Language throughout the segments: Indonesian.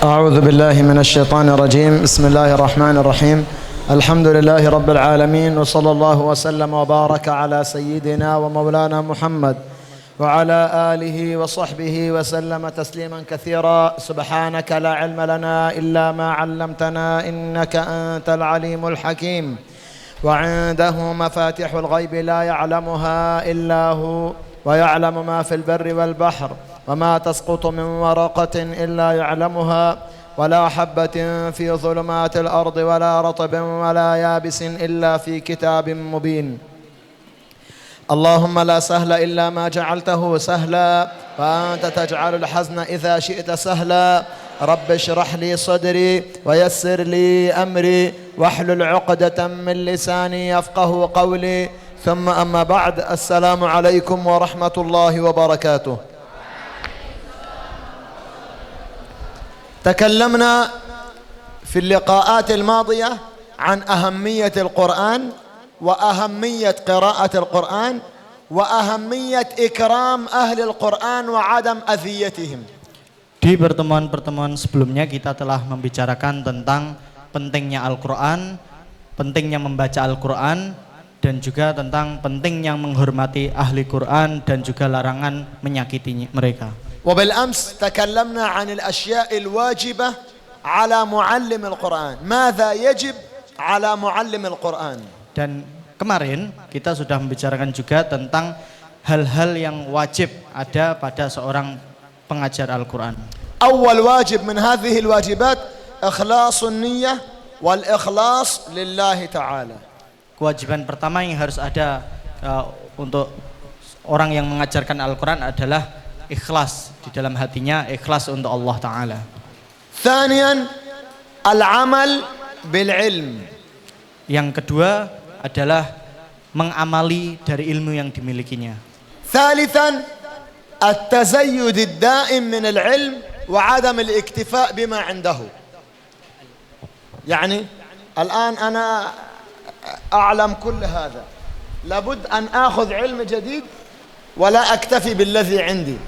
أعوذ بالله من الشيطان الرجيم. بسم الله الرحمن الرحيم. الحمد لله رب العالمين، وصلى الله وسلم وبارك على سيدنا ومولانا محمد وعلى آله وصحبه وسلم تسليما كثيرا. سبحانك لا علم لنا إلا ما علمتنا إنك أنت العليم الحكيم. وعنده مفاتيح الغيب لا يعلمها إلا هو، ويعلم ما في البر والبحر، وما تسقط من ورقة إلا يعلمها، ولا حبة في ظلمات الأرض ولا رطب ولا يابس إلا في كتاب مبين. اللهم لا سهل إلا ما جعلته سهلا، وأنت تجعل الحزن إذا شئت سهلا. رب اشرح لي صدري ويسر لي أمري واحلل عقدة من لساني يفقه قولي. ثم أما بعد، السلام عليكم ورحمة الله وبركاته. تكلمنا في اللقاءات الماضية عن أهمية القرآن وأهمية قراءة القرآن وأهمية إكرام أهل القرآن وعدم أذيتهم. Di pertemuan-pertemuan sebelumnya kita telah membicarakan tentang pentingnya Al-Quran, pentingnya membaca Al-Quran, dan juga tentang pentingnya menghormati ahli Quran dan juga larangan menyakiti mereka. وبالأمس تكلمنا عن الأشياء الواجبة على معلم القرآن. ماذا يجب على معلم القرآن؟ Dan kemarin kita sudah membicarakan juga tentang hal-hal yang wajib ada pada seorang pengajar Al-Quran. أول واجب من هذه الواجبات إخلاص النية والإخلاص لله تعالى. Kewajiban pertama yang harus ada untuk orang yang mengajarkan Al-Quran adalah ikhlas di dalam hatinya, ikhlas untuk Allah Ta'ala. ثانيا العمل بالعلم. Yang kedua adalah mengamali dari ilmu yang dimilikinya. ثالثا التزيد الدائم من العلم وعدم الاكتفاء بما عنده. يعني الآن أنا أعلم كل هذا، لابد أن آخذ علم جديد ولا أكتفي بالذي عندي.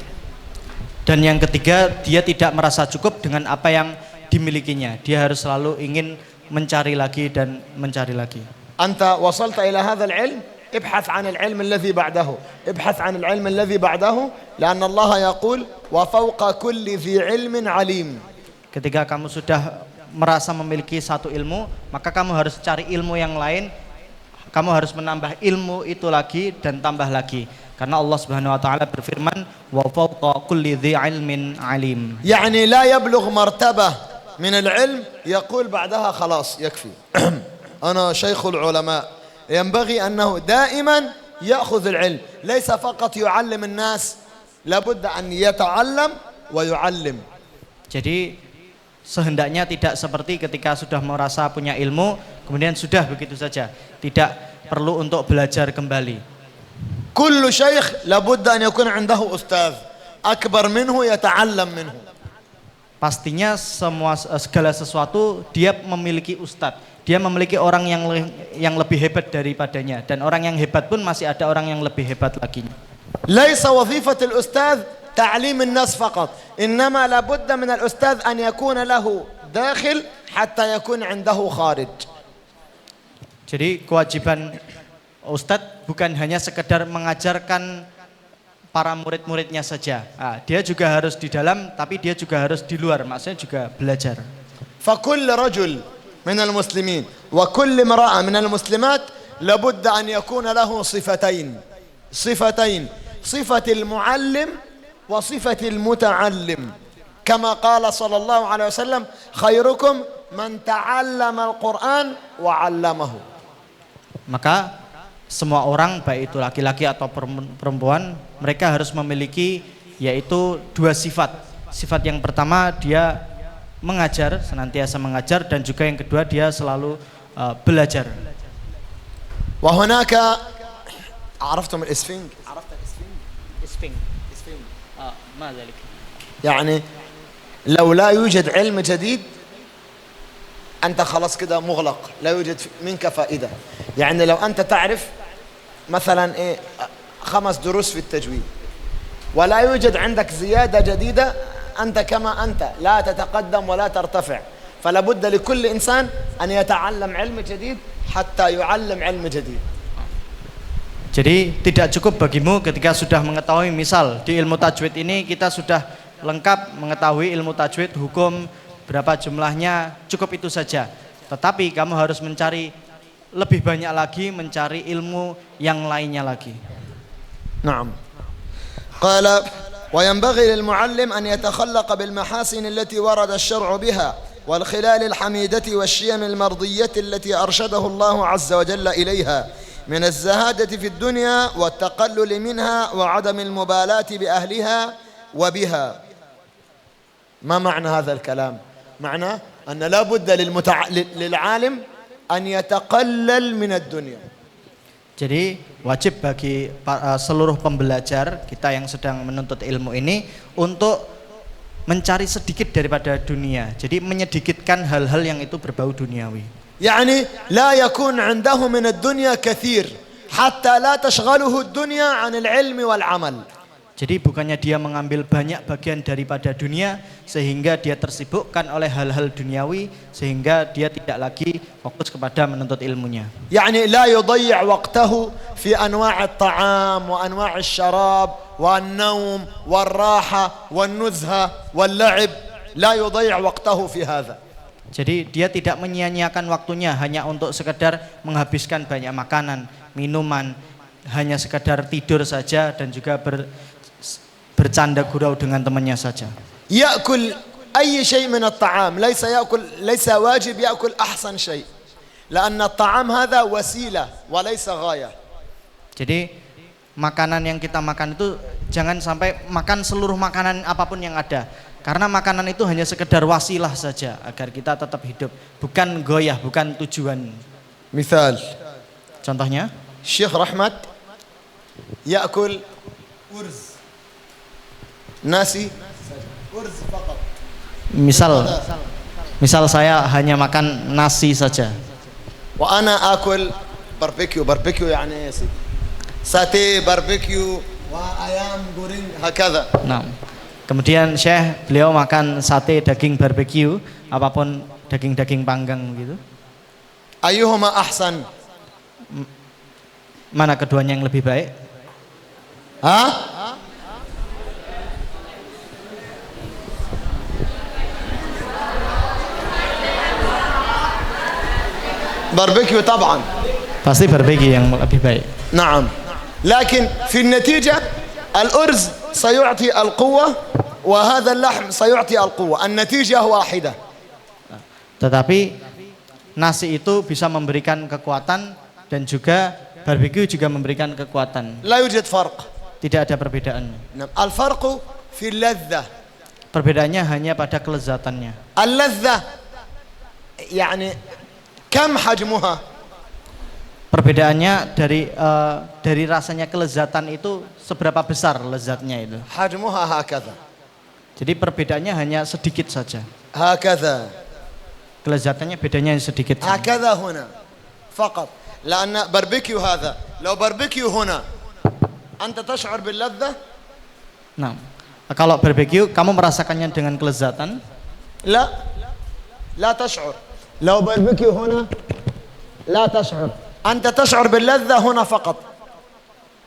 Dan yang ketiga, dia tidak merasa cukup dengan apa yang dimilikinya. Dia harus selalu ingin mencari lagi dan mencari lagi. أنت وصلت إلى هذا العلم، ابحث عن العلم الذي بعده، ابحث عن العلم الذي بعده، لأن الله يقول وفوق كل ذي علم عليم. Ketika kamu sudah merasa memiliki satu ilmu, maka kamu harus cari ilmu yang lain. Kamu harus menambah ilmu itu lagi dan tambah lagi. Karena Allah Subhanahu wa taala berfirman, "Wa fawqa kulli dhi 'ilmin 'alim." يعني لا يبلغ مرتبة من العلم يقول بعدها خلاص يكفي. أنا شيخ العلماء. ينبغي أنه دائما يأخذ العلم، ليس فقط يعلم الناس، لابد أن يتعلم ويعلم. Jadi sehendaknya tidak seperti ketika sudah merasa punya ilmu, kemudian sudah begitu saja, tidak perlu untuk belajar kembali. كل شيخ لابد أن يكون عنده أستاذ أكبر منه يتعلم منه. Pastinya segala sesuatu dia memiliki ustadz, dia memiliki orang yang lebih hebat daripadanya, dan orang yang hebat pun masih ada orang yang lebih hebat lagi. ليس وظيفة الأستاذ تعليم الناس فقط، إنما لابد من الأستاذ أن يكون له داخل حتى يكون عنده خارج. Jadi kewajiban ustadz bukan hanya sekedar mengajarkan para murid-muridnya saja. Dia juga harus di dalam, tapi dia juga harus di luar, maksudnya juga belajar. فكل رجل من المسلمين وكل امرأة من المسلمات لابد أن يكون له صفتين، صفة المعلم وصفة المتعلم، كما قال صلى الله عليه وسلم خيركم من تعلم القرآن وعلمه. Maka semua orang, baik itu laki-laki atau perempuan, mereka harus memiliki yaitu dua sifat. Sifat yang pertama dia mengajar, senantiasa mengajar, dan juga yang kedua dia selalu belajar. وهناك عرفتم الإسفنج؟ عرفت الإسفنج؟ ما ذلك؟ يعني لو لا يوجد علم جديد أنت خلاص كده مغلق، لا يوجد منك فائدة. يعني لو أنت تعرف مثلا 5 دروس في التجويد ولا يوجد عندك زيادة جديدة، أنت كما أنت لا تتقدم ولا ترتفع فلا بد لكل إنسان أن يتعلم علم جديد حتى يعلم علم جديد. Jadi tidak cukup bagimu ketika sudah mengetahui, misal di ilmu tajwid ini kita sudah lengkap mengetahui ilmu tajwid, hukum, berapa jumlahnya, cukup itu saja. Tetapi kamu harus mencari lebih banyak lagi, mencari ilmu yang lainnya lagi. نعم. قال وينبغي للمعلم أن يتخلق بالمحاسن التي ورد الشرع بها والخلال الحميدة والشيم المرضية التي أرشده الله عز وجل إليها من الزهادة في الدنيا والتقلل منها وعدم المبالاة بأهلها وبها. ما معنى هذا الكلام؟ معناه أن لا بد للعالم أن يتقلل من الدنيا. Jadi wajib bagi seluruh pembelajar kita yang sedang menuntut ilmu ini untuk mencari sedikit daripada dunia. Jadi menyedikitkan hal-hal yang itu berbau duniawi. يعني لا يكون عنده من الدنيا كثير حتى لا تشغله الدنيا عن العلم والعمل. Jadi bukannya dia mengambil banyak bagian daripada dunia sehingga dia tersibukkan oleh hal-hal duniawi sehingga dia tidak lagi fokus kepada menuntut ilmunya. يعني لا يضيع وقته في أنواع الطعام وأنواع الشراب والنوم والراحة والنزهة واللعب لا يضيع وقته في هذا. Jadi dia tidak menyia-nyiakan waktunya hanya untuk sekedar menghabiskan banyak makanan, minuman, hanya sekedar tidur saja dan juga bercanda gurau dengan temannya saja. يأكل أي شيء من الطعام ليس واجب يأكل أحسن شيء لأن الطعام هذا وسيلة وليس غاية. Jadi makanan yang kita makan itu jangan sampai makan seluruh makanan apapun yang ada. Karena makanan itu hanya sekedar wasilah saja agar kita tetap hidup, bukan goyah, bukan tujuan. مثال. Contohnya, Syekh Rahmat يأكل أرز nasi أرز فقط. Misal saya hanya makan nasi saja. وأنا آكل باربيكيو يعني إيه سيدي؟ ساتيه باربيكيو وأيام goreng هكذا. Nah, kemudian Syekh beliau makan sate daging barbeque, apapun daging-daging panggang gitu. أيهما أحسن؟ Mana keduanya yang lebih baik? باربيكيو طبعا. Pasti barbeque yang lebih baik. نعم. لكن في النتيجة الأرز سيعطي القوة وهذا اللحم سيعطي القوة. النتيجة واحدة. Tetapi nasi itu bisa memberikan kekuatan dan juga barbeque juga memberikan kekuatan. لا يوجد فرق. Tidak ada perbedaan. الفرق في اللذة. Perbedaannya hanya pada kelezatannya. اللذة يعني كم حجمها؟ Perbedaannya dari rasanya kelezatan itu seberapa besar lezatnya itu. حجمها هكذا. Jadi perbedaannya hanya sedikit saja. هكذا. Kelezatannya bedanya sedikit saja. هكذا هنا فقط. لأن باربيكيو هذا لو باربيكيو هنا أنت تشعر باللذة؟ Nah, kalau barbeque kamu merasakannya dengan kelezatan? لا تشعر. لو باربيكيو هنا لا تشعر. أنت تشعر باللذة هنا فقط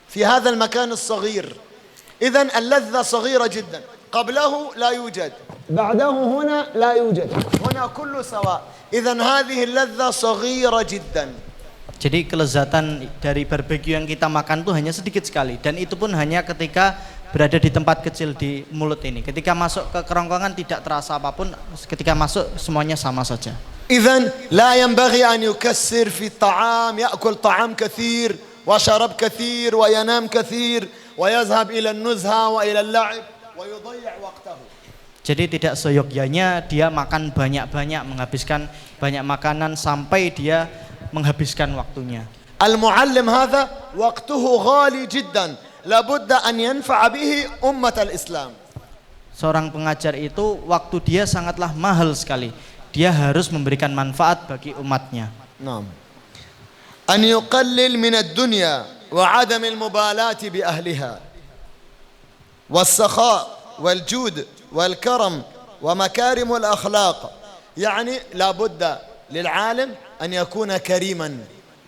في هذا المكان الصغير. إذن اللذة صغيرة جدا. قبله لا يوجد، بعده هنا لا يوجد، هنا كله سواء. إذن هذه اللذة صغيرة جدا. Jadi kelezatan dari barbeque yang kita makan tuh hanya sedikit sekali dan itu pun hanya ketika berada di tempat kecil di mulut ini. Ketika masuk ke kerongkongan tidak terasa apapun, ketika masuk semuanya sama saja. إذن لا ينبغي أن يكسر في الطعام، يأكل طعام كثير وشرب كثير وينام كثير ويذهب إلى النزهة وإلى اللعب ويضيع وقته. Jadi tidak seyogyanya dia makan banyak-banyak, menghabiskan banyak makanan sampai dia menghabiskan waktunya. المعلم هذا وقته غالي جدا لابد أن ينفع به أمة الإسلام. Seorang pengajar itu waktu dia sangatlah mahal sekali. Dia harus memberikan manfaat bagi umatnya. نعم. أن يقلل من الدنيا وعدم المبالاة بأهلها والسخاء والجود والكرم ومكارم الأخلاق. يعني لا بد للعالم أن يكون كريما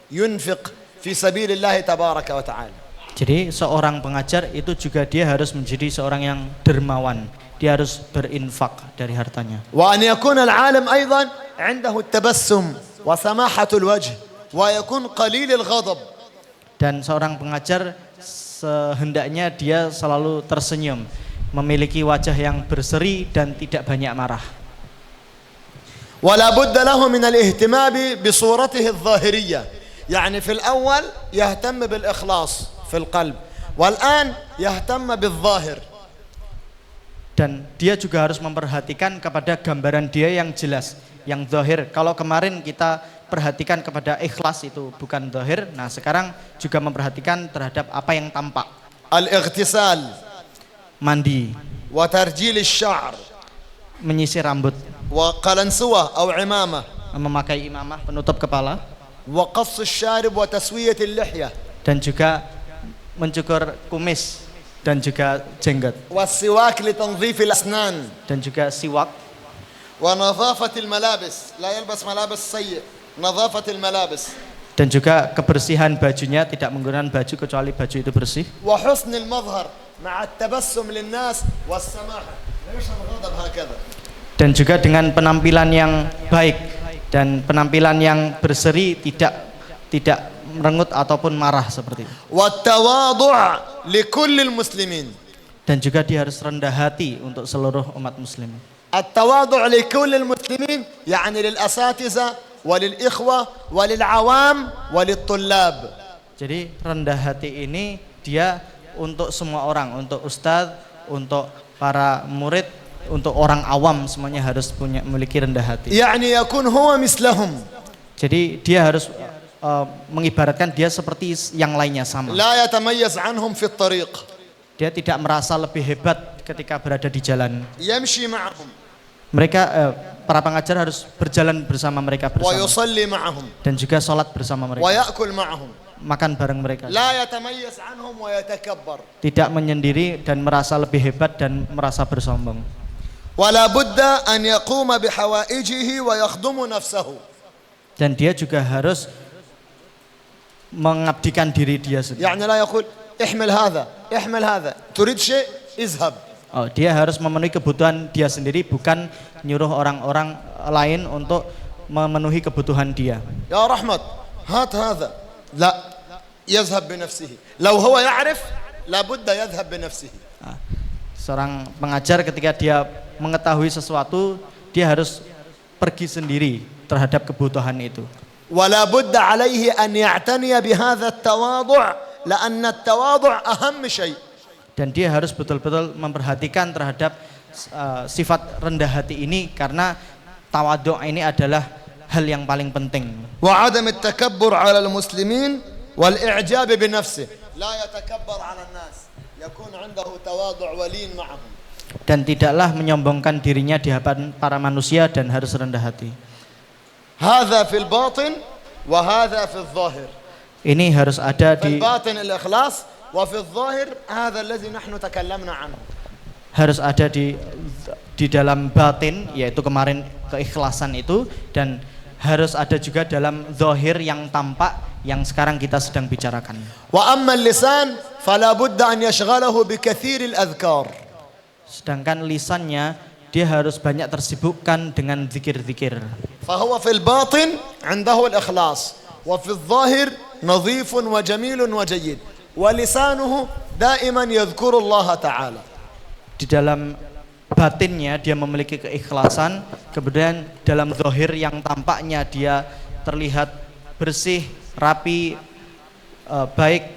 ينفق في سبيل الله تبارك وتعالى. Jadi seorang pengajar itu juga dia harus menjadi seorang yang dermawan. Dia harus berinfak dari hartanya. وأن يكون العالم أيضا عنده التبسم وسماحة الوجه ويكون قليل الغضب. Dan seorang pengajar sehendaknya dia selalu tersenyum, memiliki wajah yang berseri dan tidak banyak marah. ولا بد له من الاهتمام بصورته الظاهرية. يعني في الأول يهتم بالإخلاص في القلب والآن يهتم بالظاهر. Dan dia juga harus memperhatikan kepada gambaran dia yang jelas, yang zahir. Kalau kemarin kita perhatikan kepada ikhlas itu bukan zahir, nah sekarang juga memperhatikan terhadap apa yang tampak. الاغتسال Mandi, وترجيل الشعر menyisir rambut, وقلنسوة أو عمامة memakai imamah penutup kepala, وقص الشارب وتسوية اللحية dan juga mencukur kumis dan juga jenggot, والسواك لتنظيف الأسنان dan juga siwak, ونظافة الملابس. لا يلبس ملابس سيء. نظافة الملابس. dan juga kebersihan bajunya, tidak menggunakan baju kecuali baju itu bersih. وحسن المظهر مع التبسم للناس والسماحة. ليش الغضب هكذا؟ Dan juga dengan penampilan yang baik dan penampilan yang berseri, tidak merengut ataupun marah seperti itu. والتواضع لكل المسلمين. Dan juga dia harus rendah hati untuk seluruh umat muslim. التواضع لكل المسلمين يعني للأساتذة وللإخوة وللعوام وللطلاب. Jadi rendah hati ini dia untuk semua orang, untuk ustadz, untuk para murid, untuk orang awam, semuanya harus memiliki rendah hati. يعني يكون هو مثلهم. Jadi dia harus mengibaratkan dia seperti yang lainnya sama. لا يتميز عنهم في الطريق. Dia tidak merasa lebih hebat ketika berada di jalan. يمشي معهم. Mereka para pengajar harus berjalan bersama mereka bersama. ويصلي معهم. Dan juga sholat bersama mereka. ويأكل معهم. Makan bareng mereka. لا يتميز عنهم ويتكبر. Tidak menyendiri dan merasa lebih hebat dan merasa bersombong. ولا بد أن يقوم بحوائجه ويخدم نفسه. Dan dia juga harus mengabdikan diri dia sendiri. يعني لا يقول احمل هذا احمل هذا تريد شيء اذهب. Oh, dia harus memenuhi kebutuhan dia sendiri, bukan nyuruh orang-orang lain untuk memenuhi kebutuhan dia. يا رحمت هات هذا. لا يذهب بنفسه. لو هو يعرف لابد يذهب بنفسه. Seorang pengajar ketika dia mengetahui sesuatu, dia harus pergi sendiri terhadap kebutuhan itu. ولا بد عليه أن يعتني بهذا التواضع لأن التواضع أهم شيء. Dan dia harus betul-betul memperhatikan terhadap sifat rendah hati ini, karena tawadhu ini adalah hal yang paling penting. وعدم التكبر على المسلمين والإعجاب بنفسه. لا يتكبر على الناس. يكون عنده تواضع ولين معهم. Dan tidaklah menyombongkan dirinya di hadapan para manusia dan harus rendah hati. هذا في الباطن وهذا في الظاهر. Ini harus ada في di الباطن الإخلاص وفي الظاهر هذا الذي نحن تكلمنا عنه. harus ada di dalam batin, yaitu kemarin keikhlasan itu, dan harus ada juga dalam zahir yang tampak yang sekarang kita sedang bicarakan. وأما اللسان فلا بد أن يشغله بكثير الأذكار. Sedangkan lisannya dia harus banyak tersibukkan dengan zikir-zikir. فهو في الباطن عنده الإخلاص وفي الظاهر نظيف وجميل وجيد ولسانه دائما يذكر الله تعالى. Di dalam batinnya dia memiliki keikhlasan, kemudian dalam zahir yang tampaknya dia terlihat bersih, rapi, baik,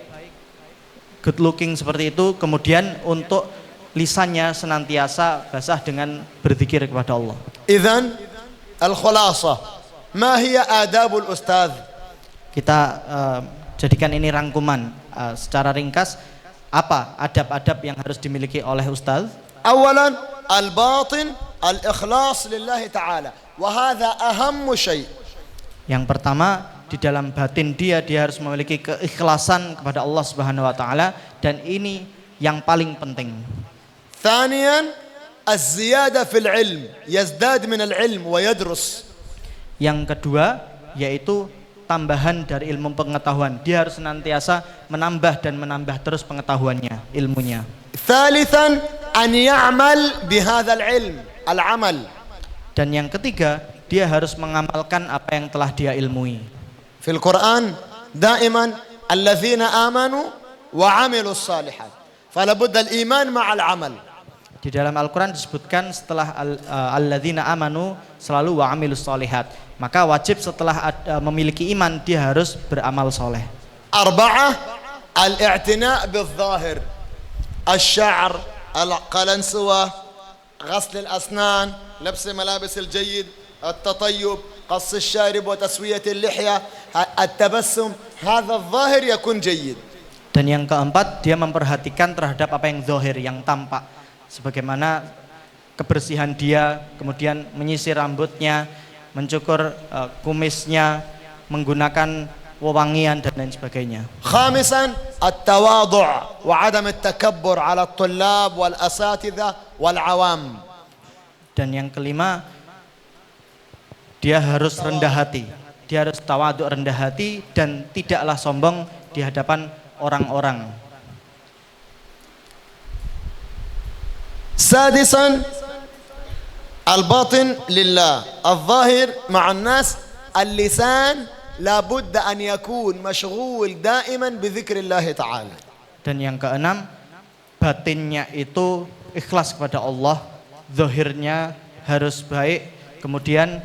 good looking seperti itu. Kemudian untuk lisannya senantiasa basah dengan berzikir kepada Allah. إذن الخلاصة ما هي آداب الأستاذ؟ Kita jadikan ini rangkuman secara ringkas, apa adab-adab yang harus dimiliki oleh ustaz? أولا الباطن الإخلاص لله تعالى وهذا أهم شيء. Yang pertama, di dalam batin dia harus memiliki keikhlasan kepada Allah Subhanahu wa taala, dan ini yang paling penting. ثانيا الزيادة في العلم يزداد من العلم ويدرس. Yang kedua yaitu tambahan dari ilmu pengetahuan. Dia harus senantiasa menambah dan menambah terus pengetahuannya, ilmunya. ثالثا أن يعمل بهذا العلم العمل. Dan yang ketiga, dia harus mengamalkan apa yang telah dia ilmui. في القرآن دائما الذين آمنوا وعملوا الصالحات فلا بد الإيمان مع العمل. Di dalam Al-Quran disebutkan setelah alladzina amanu selalu wa amilus solihat. Maka wajib setelah memiliki iman dia harus beramal soleh. أربعة الاعتناء بالظاهر الشعر القلنسوة غسل الأسنان لبس ملابس الجيد التطيب قص الشارب وتسوية اللحية التبسم هذا الظاهر يكون جيد. Dan yang keempat dia memperhatikan terhadap apa yang zahir, yang tampak, sebagaimana kebersihan dia, kemudian menyisir rambutnya, mencukur kumisnya, menggunakan wewangian dan lain sebagainya. خامسا التواضع وعدم التكبر على الطلاب والأساتذة والعوام. Dan yang kelima dia harus rendah hati. Dia harus tawaduk, rendah hati, dan tidaklah sombong di hadapan orang-orang. سادسا الباطن لله الظاهر مع الناس اللسان لابد أن يكون مشغول دائما بذكر الله تعالى. Dan yang keenam, batinnya itu ikhlas kepada Allah, zahirnya harus baik, kemudian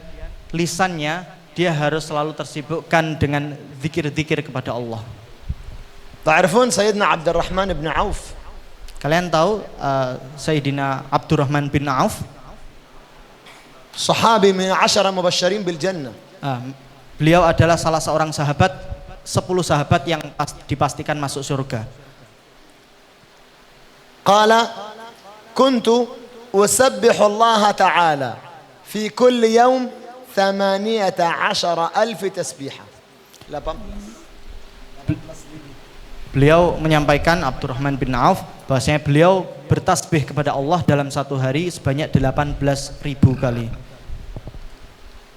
lisannya dia harus selalu tersibukkan dengan zikir-zikir kepada Allah. تعرفون سيدنا عبد الرحمن بن عوف. Kalian tahu Sayyidina Abdurrahman bin Auf, صحابي من 10 مبشرين بالجنة. beliau adalah salah seorang sahabat 10 sahabat yang dipastikan masuk surga. قال كنت أسبح الله تعالى في كل يوم 18,000 تسبيحة. Beliau menyampaikan, Abdurrahman bin Auf, bahwasanya beliau bertasbih kepada Allah dalam satu hari sebanyak 18.000 kali.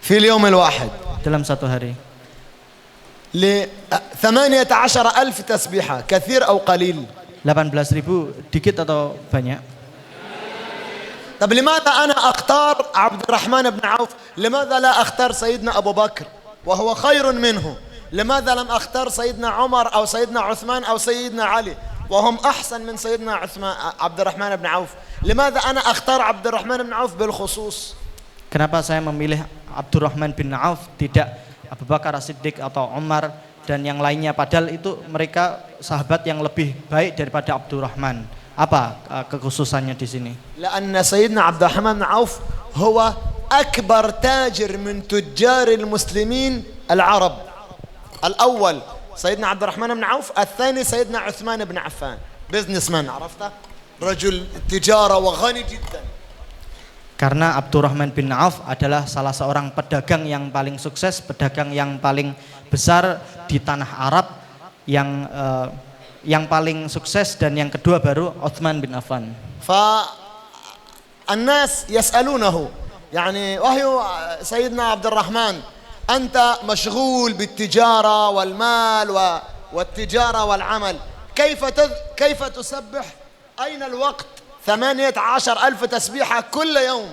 في اليوم الواحد. Dalam satu hari. ل 18,000 تسبيحة كثير أو قليل؟ 18.000 dikit atau banyak? طب لماذا أنا أختار عبد الرحمن بن عوف؟ لماذا لا أختار سيدنا أبو بكر وهو خير منه؟ لماذا لم أختار سيدنا عمر أو سيدنا عثمان أو سيدنا علي وهم أحسن من سيدنا عبد الرحمن بن عوف؟ لماذا أنا أختار عبد الرحمن بن عوف بالخصوص؟ Kenapa saya memilih Abdurrahman bin Auf, tidak Abu Bakar As-Siddiq atau Umar dan yang lainnya, padahal itu mereka sahabat yang lebih baik daripada Abdurrahman. Apa kekhususannya di sini? لأن سيدنا عبد الرحمن بن عوف هو أكبر تاجر من تجار المسلمين العرب. الأول سيدنا عبد الرحمن بن عوف، الثاني سيدنا عثمان بن عفان، بزنس مان، عرفته؟ رجل تجارة وغني جدا. Karena Abdurrahman bin Auf adalah salah seorang pedagang yang paling sukses, pedagang yang paling besar di tanah Arab, yang paling sukses, dan yang kedua baru Utsman bin Affan. فالناس يسألونه يعني وهي سيدنا عبد الرحمن أنت مشغول بالتجارة والمال والتجارة والعمل، كيف تسبح؟ أين الوقت؟ 18,000 تسبيحة كل يوم.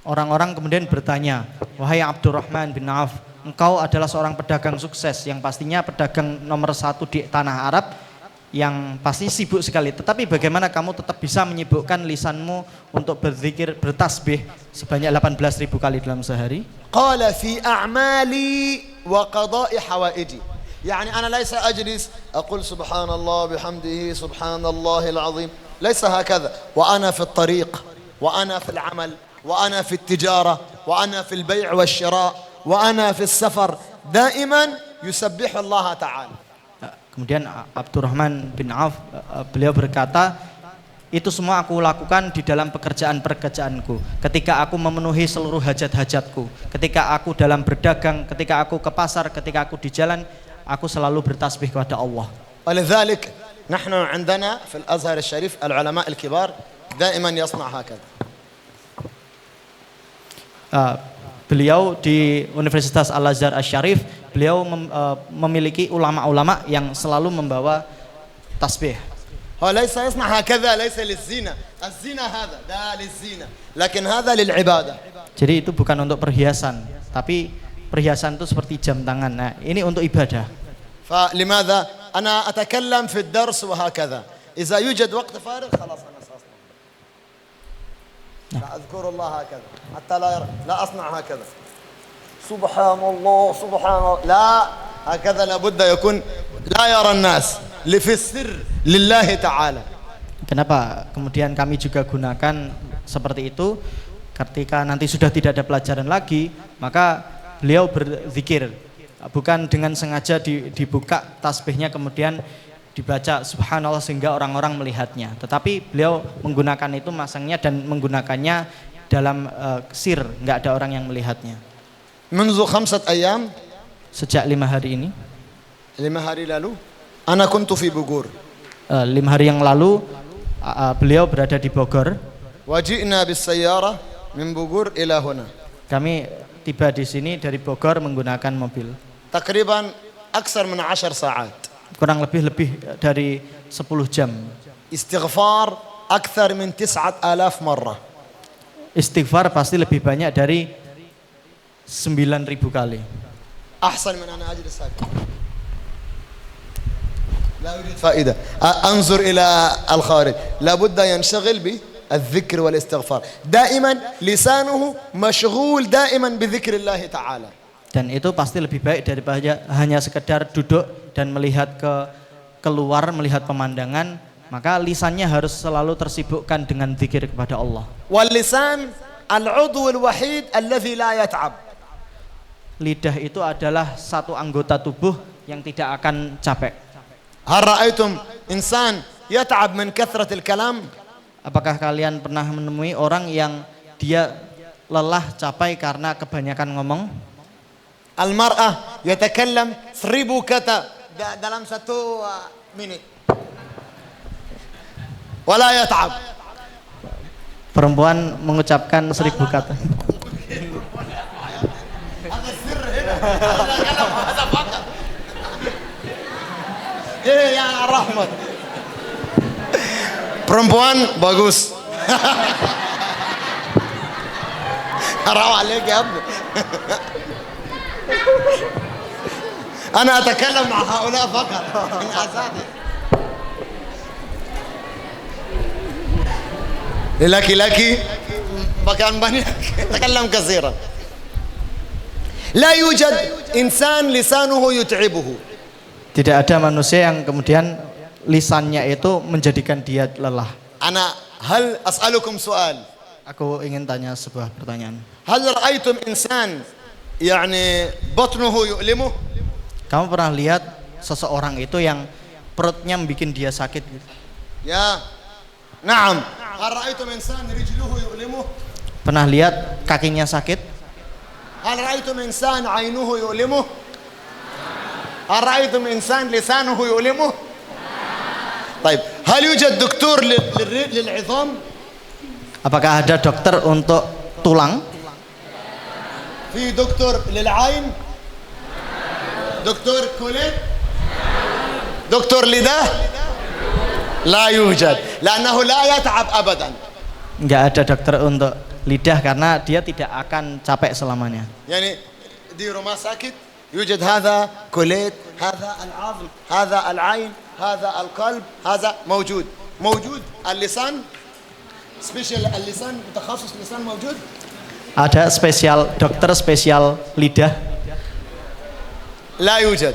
Orang-orang kemudian bertanya, wahai Abdurrahman bin Auf, engkau adalah seorang pedagang sukses yang pastinya pedagang nomor 1 di tanah Arab, yang pasti sibuk sekali. Tetapi bagaimana kamu tetap bisa menyibukkan lisanmu untuk berzikir, bertasbih sebanyak 18.000 kali dalam sehari? Qala fi a'mali wa qada'i hawaiji. يعني أنا ليس أجلس أقول سبحان الله بحمده سبحان الله العظيم، ليس هكذا، وأنا في الطريق وأنا في العمل وأنا في التجارة وأنا في البيع والشراء وأنا في السفر دائما يسبح الله تعالى. Kemudian Abdurrahman bin Auf beliau berkata, itu semua aku lakukan di dalam pekerjaan-pekerjaanku, ketika aku memenuhi seluruh hajat-hajatku, ketika aku dalam berdagang, ketika aku ke pasar, ketika aku di jalan, aku selalu bertasbih kepada Allah. ولذلك نحن عندنا في الأزهر الشريف العلماء الكبار دائما يصنع هكذا. beliau di Universitas Al-Azhar Asy-Syarif, beliau memiliki ulama-ulama yang selalu membawa tasbih. هو ليس يصنع هكذا، ليس للزينة، الزينة هذا ده للزينة، لكن هذا للعبادة. Jadi itu bukan untuk perhiasan, tapi perhiasan itu seperti jam tangan. Nah, ini untuk ibadah. فلماذا أنا أتكلم في الدرس وهكذا، إذا يوجد وقت فارغ خلاص أنا سأصنع. لا أذكر الله هكذا حتى لا أصنع هكذا. سبحان الله سبحان الله، لا هكذا لابد يكون لا يرى الناس في السر لله تعالى. Kenapa kemudian kami juga gunakan seperti itu? Ketika nanti sudah tidak ada pelajaran lagi, maka beliau berzikir, bukan dengan sengaja dibuka tasbihnya kemudian dibaca subhanallah sehingga orang-orang melihatnya, tetapi beliau menggunakan itu masangnya dan menggunakannya dalam sir, nggak ada orang yang melihatnya. منذ 5 أيام, sejak 5 hari ini, 5 hari lalu, أنا كنت في بوغور. 5 hari yang lalu beliau berada di Bogor. وجئنا بالسيارة من بوغور إلى هنا. Kami tiba di sini dari Bogor menggunakan mobil. تقريبا أكثر من 10 ساعات. Kurang lebih dari 10 jam. استغفار أكثر من 9,000 مرة. Istighfar pasti lebih banyak dari 9.000 kali. أحسن من أنا أجلس ساكت. لا يريد فائدة. أنظر إلى الخارج. لابد ينشغل بالذكر والاستغفار. دائما لسانه مشغول دائما بذكر الله تعالى. Dan itu pasti lebih baik daripada hanya sekedar duduk dan melihat keluar, melihat pemandangan, maka lisannya harus selalu tersibukkan dengan zikir kepada Allah. واللسان العضو الوحيد الذي لا يتعب. Lidah itu adalah satu anggota tubuh yang tidak akan capek. هل رأيتم إنسان يتعب من كثرة الكلام؟ Apakah kalian pernah menemui orang yang dia lelah, capek karena kebanyakan ngomong? المرأة يتكلم 1000 kata dalam 1 menit ولا يتعب. Perempuan mengucapkan 1000 kata. هذا السر هنا، هذا فقط. يا رحمة. perempuan bagus. حرام عليك يا ابني. أنا أتكلم مع هؤلاء فقط من أساتذة. لكي مكان banyak أتكلم كثيرا. لا يوجد إنسان لسانه يتعبه. Tidak ada manusia yang kemudian lisannya itu menjadikan dia lelah. أنا هل أسألكم سؤال؟ Aku ingin tanya sebuah pertanyaan. هل رأيتم إنسان يعني بطنه يؤلمه؟ Kamu pernah lihat seseorang itu yang perutnya membuat dia sakit gitu? يا نعم. هل رأيتم إنسان رجله يؤلمه؟ Pernah lihat kakinya sakit? هل رأيتم إنسان عينه يؤلمه؟ هل رأيتم إنسان لسانه يؤلمه؟ طيب هل يوجد دكتور للعظام؟ Apakah ada dokter untuk tulang? في دكتور للعين؟ دكتور كلى؟ دكتور لده؟ لا يوجد لأنه لا يتعب أبدا. Enggak ada dokter untuk lidah karena dia tidak akan capek selamanya. يعني ديروا ما ساكت يوجد هذا كليت، هذا العظم، هذا العين، هذا القلب، هذا موجود اللسان سبيشال، اللسان متخصص لسان موجود. Ada dokter spesial lidah? لا يوجد.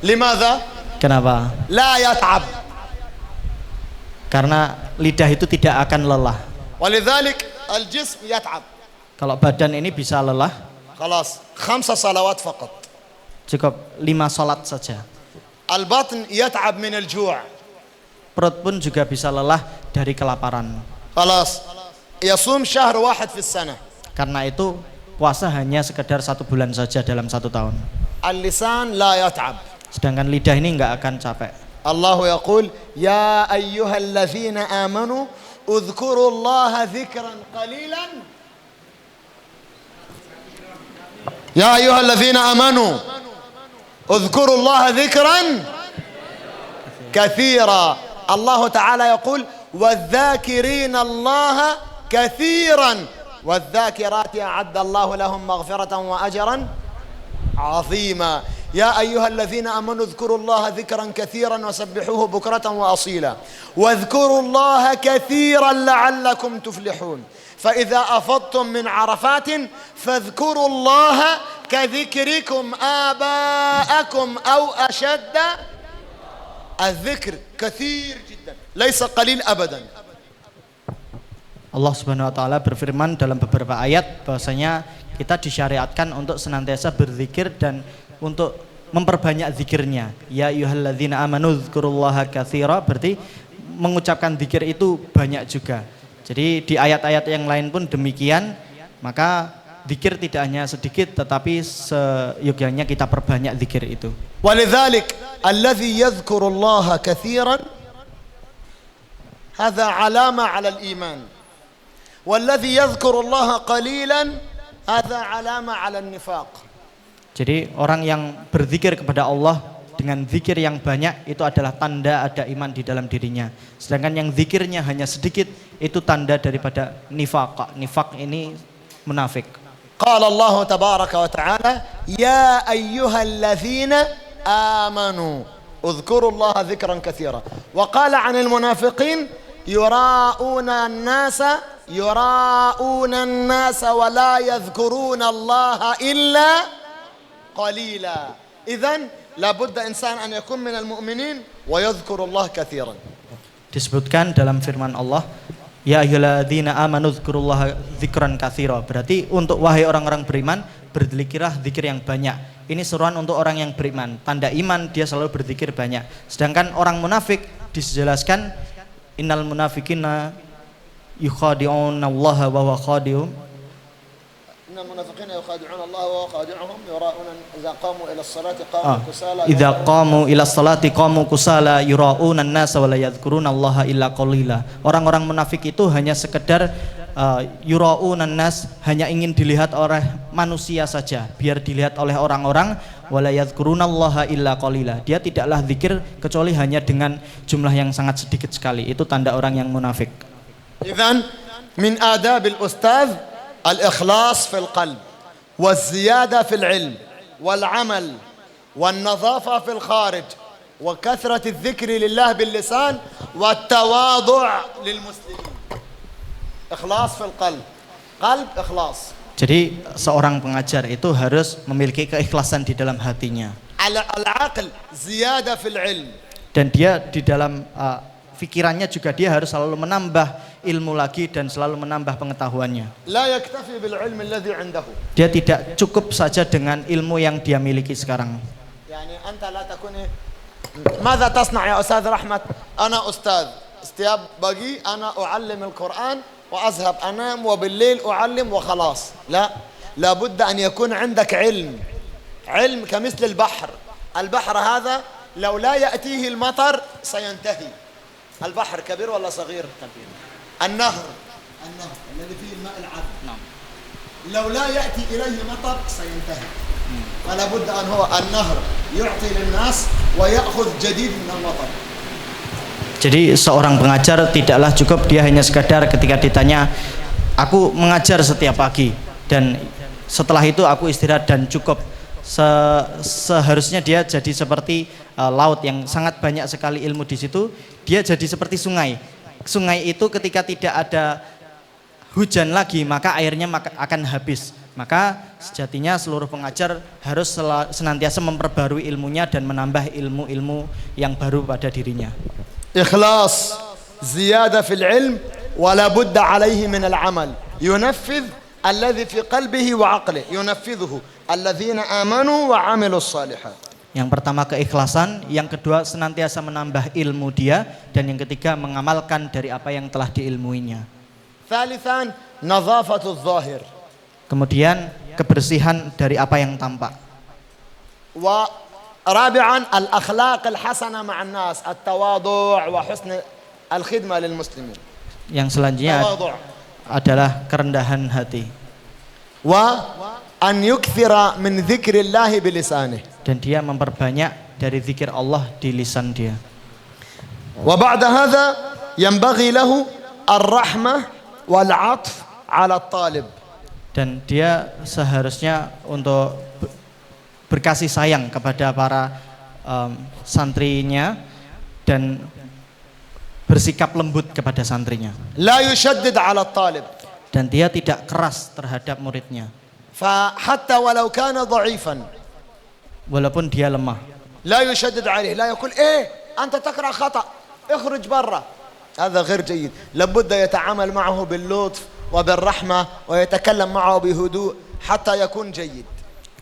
لماذا؟ Kenapa? لا يتعب. Karena lidah itu tidak akan lelah. ولذلك الجسم يتعب. Kalau badan ini bisa lelah, خلاص 5 صلوات فقط. cukup 5 sholat saja. البطن يتعب من الجوع. Perut pun juga bisa lelah dari kelaparan. خلاص يصوم شهر واحد في السنة. Karena itu puasa hanya sekedar 1 bulan saja dalam 1 tahun. اللسان لا يتعب. Sedangkan lidah ini nggak akan capek. الله يقول يا أيها الذين آمنوا اذكروا الله ذكرا قليلا Ya ayyuhalladzina amanu udhkurullaha dzikran katsira. Allah Ta'ala yaqul wadh-dhakirina Allah katsiran wadh-dhakirati a'adda Allah lahum maghfiratan wa ajran 'azima. Ya ayyuhalladzina amanu udhkurullaha dzikran katsiran wasabbihuhu bukratan wa asila wadhkurullaha katsiran la'allakum tuflihun. فإذا أفضتم من عرفات فاذكروا الله كذكركم آباءكم أو أشد. الذكر كثير جدا ليس قليل أبدا. Allah Subhanahu wa taala berfirman dalam beberapa ayat bahwasanya kita disyariatkan untuk senantiasa berzikir dan untuk memperbanyak zikirnya. Ya ayyuhalladzina amanu dzkurullaha katsira, berarti mengucapkan zikir itu banyak juga. Jadi di ayat-ayat yang lain pun demikian, maka zikir tidak hanya sedikit tetapi seyogyanya kita perbanyak zikir itu. Walidzalik alladzi yadhkurullaha katsiran hadza 'alama 'ala al-iman. Walladzi yadhkurullaha qalilan hadza 'alama 'ala an-nifaq. Jadi orang yang berzikir kepada Allah dengan zikir yang banyak itu adalah tanda ada iman di dalam dirinya. Sedangkan yang zikirnya hanya sedikit itu tanda daripada nifaq. Nifaq ini munafik. Qala Allah tabaraka wa ta'ala ya ayyuhalladzina amanu udhkurullaha dzikran katsira. Wa qala 'anil munafiqin yura'una an-nasa wa la yadhkuruna Allah illa qalila. Idzan la budda insan an yakun minal mu'minin wa yadhkuru Allah katsiran. Disebutkan dalam firman Allah, ya ayyuhalladzina amanu dzkurullaha dzikran katsira. Berarti untuk wahai orang-orang beriman, berzikirlah zikir yang banyak. Ini seruan untuk orang yang beriman. Tanda iman dia selalu berzikir banyak. Sedangkan orang munafik dijelaskan innal munafiqina yukhadi'una Allah wa huwa khadi'un. المنافقين يخادعون الله وهو خادعهم يراءون إذا قاموا إلى الصلاة قاموا كسالى إذا قاموا إلى الصلاة قاموا كسالى يراءون الناس ولا يذكرون الله إلا قليلا. Orang-orang munafik itu hanya sekedar yura'unan nas, hanya ingin dilihat oleh manusia saja, biar dilihat oleh orang-orang. Wala yadhkurunallaha illa qalila. Dia tidaklah zikir kecuali hanya dengan jumlah yang sangat sedikit sekali. Itu tanda orang yang munafik. Idzan min adabil ustadz الإخلاص في القلب والزيادة في العلم والعمل والنظافة في الخارج وكثرة الذكر لله باللسان والتواضع للمسلمين. إخلاص في القلب، قلب إخلاص. Jadi seorang pengajar itu harus memiliki keikhlasan di dalam hatinya. على العقل زيادة في العلم. Dan dia di dalam pikirannya juga dia harus selalu menambah ilmu lagi dan selalu menambah pengetahuannya. لا يكتفي بالعلم الذي عنده. Dia tidak cukup saja dengan ilmu yang dia miliki sekarang. يعني أنت لا تكون ماذا تصنع يا أستاذ رحمت؟ أنا أستاذ استياب باقي أنا أعلم القرآن وأذهب أنام وبالليل أعلم وخلاص. لا، لابد أن يكون عندك علم كمثل البحر. البحر هذا لو لا يأتيه المطر سينتهي. البحر كبير ولا صغير؟ كبير. النهر الذي فيه الماء العذب نعم لو لا يأتي إليه مطر سينتهي. فلا بد أن هو النهر يعطي للناس ويأخذ جديد من المطر. Jadi seorang pengajar tidaklah cukup dia hanya sekadar ketika ditanya, aku mengajar setiap pagi dan setelah itu aku istirahat dan cukup. Seharusnya dia jadi seperti laut yang sangat banyak sekali ilmu di situ. Dia jadi seperti sungai. Sungai itu ketika tidak ada hujan lagi maka airnya akan habis. Maka sejatinya seluruh pengajar harus senantiasa memperbarui ilmunya dan menambah ilmu-ilmu yang baru pada dirinya. Ikhlas, ziyadah fil ilm, wala budda alaihi min al-amal. Yunaffidh alladhi fi qalbihi wa aqlihi, yunaffidhuhu alladhina amanu wa amilus salihat. Yang pertama keikhlasan, yang kedua senantiasa menambah ilmu dia, dan yang ketiga mengamalkan dari apa yang telah diilmuinya. Thalithan, nadhafatul zahir. Kemudian kebersihan dari apa yang tampak. Wa rabi'an al-akhlaq al-hasana ma'an nas, at-tawadhu' wa husn al-khidmah lil muslimin. Yang selanjutnya adalah kerendahan hati. Wa أن يكثر من ذكر الله بلسانه. Dan dia memperbanyak dari zikir Allah di lisan dia. وبعد هذا ينبغي له الرحمة والعطف على الطالب. Dan dia seharusnya untuk berkasih sayang kepada para santrinya dan bersikap lembut kepada santrinya. لا يشدد على الطالب. Dan dia tidak keras terhadap muridnya. فحتى ولو كان ضعيفا. Walaupun dia lemah. لا يشدد عليه، لا يقول إيه أنت تقرأ خطأ اخرج برا. هذا غير جيد. لابد يتعامل معه باللطف وبالرحمة ويتكلم معه بهدوء حتى يكون جيد.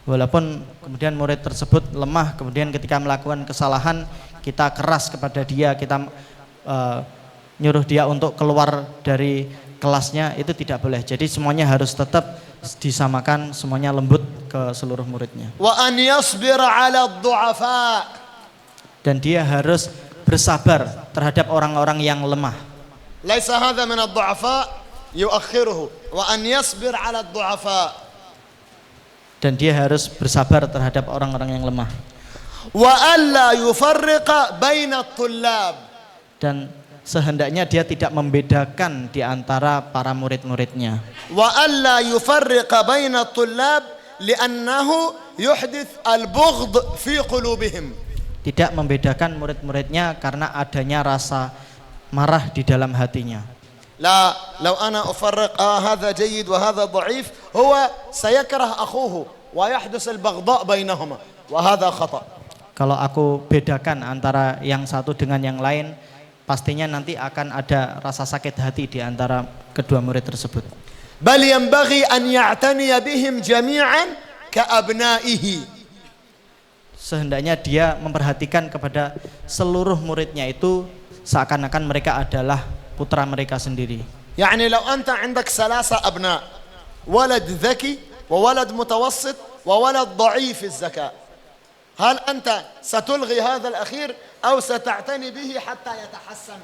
Walaupun kemudian murid tersebut lemah, kemudian ketika melakukan kesalahan kita keras kepada dia, kita nyuruh dia untuk keluar dari kelasnya, itu tidak boleh. Jadi semuanya harus tetap disamakan, semuanya lembut ke seluruh muridnya. وأن يصبر على الضعفاء. Dan dia harus bersabar terhadap orang-orang yang lemah. ليس هذا من الضعفاء يؤخره وأن يصبر على الضعفاء. Dan dia harus bersabar terhadap orang-orang yang lemah. وألا يفرق بين الطلاب. Dan sehendaknya dia tidak membedakan di antara para murid-muridnya. وألا يفرق بين الطلاب لأنه يحدث البغض في قلوبهم. Tidak membedakan murid-muridnya karena adanya rasa marah di dalam hatinya. لا، لو أنا أفرق هذا جيد وهذا ضعيف هو سيكره أخوه ويحدث البغضاء بينهما وهذا خطأ. Kalau aku bedakan antara yang satu dengan yang lain, pastinya nanti akan ada rasa sakit hati di antara kedua murid tersebut. بل ينبغي أن يعتني بهم جميعا كأبنائه. Sehendaknya dia memperhatikan kepada seluruh muridnya itu seakan-akan mereka adalah putra mereka sendiri. يعني لو أنت عندك 3 أبناء، ولد ذكي وولد متوسط وولد ضعيف الذكاء، هل أنت ستلغي هذا الأخير أو ستعتني به حتى يتحسن؟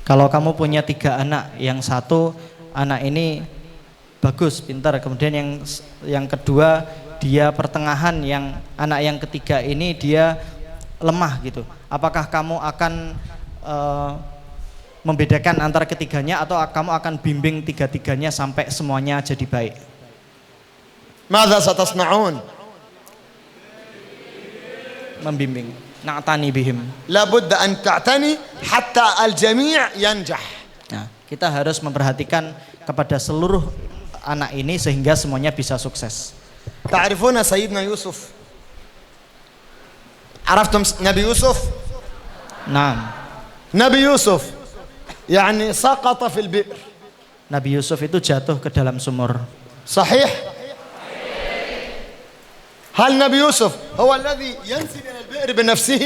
Kalau kamu punya 3 anak, yang satu anak ini bagus, pintar, kemudian yang kedua dia pertengahan, yang anak yang ketiga ini dia lemah gitu. Apakah kamu akan membedakan antara ketiganya atau kamu akan bimbing tiga-tiganya sampai semuanya jadi baik? ماذا ستصنعون؟ Membimbing. Na'tani bihim. لابد أن تعتني حتى الجميع ينجح. Nah, kita harus memperhatikan kepada seluruh anak ini sehingga semuanya bisa sukses. تعرفون سيدنا يوسف؟ عرفتم نبي يوسف؟ Nah, نبي يوسف يعني سقط في البئر. Nabi Yusuf itu jatuh ke dalam sumur. صحيح؟ هل نبي يوسف هو الذي ينزل إلى البئر بنفسه؟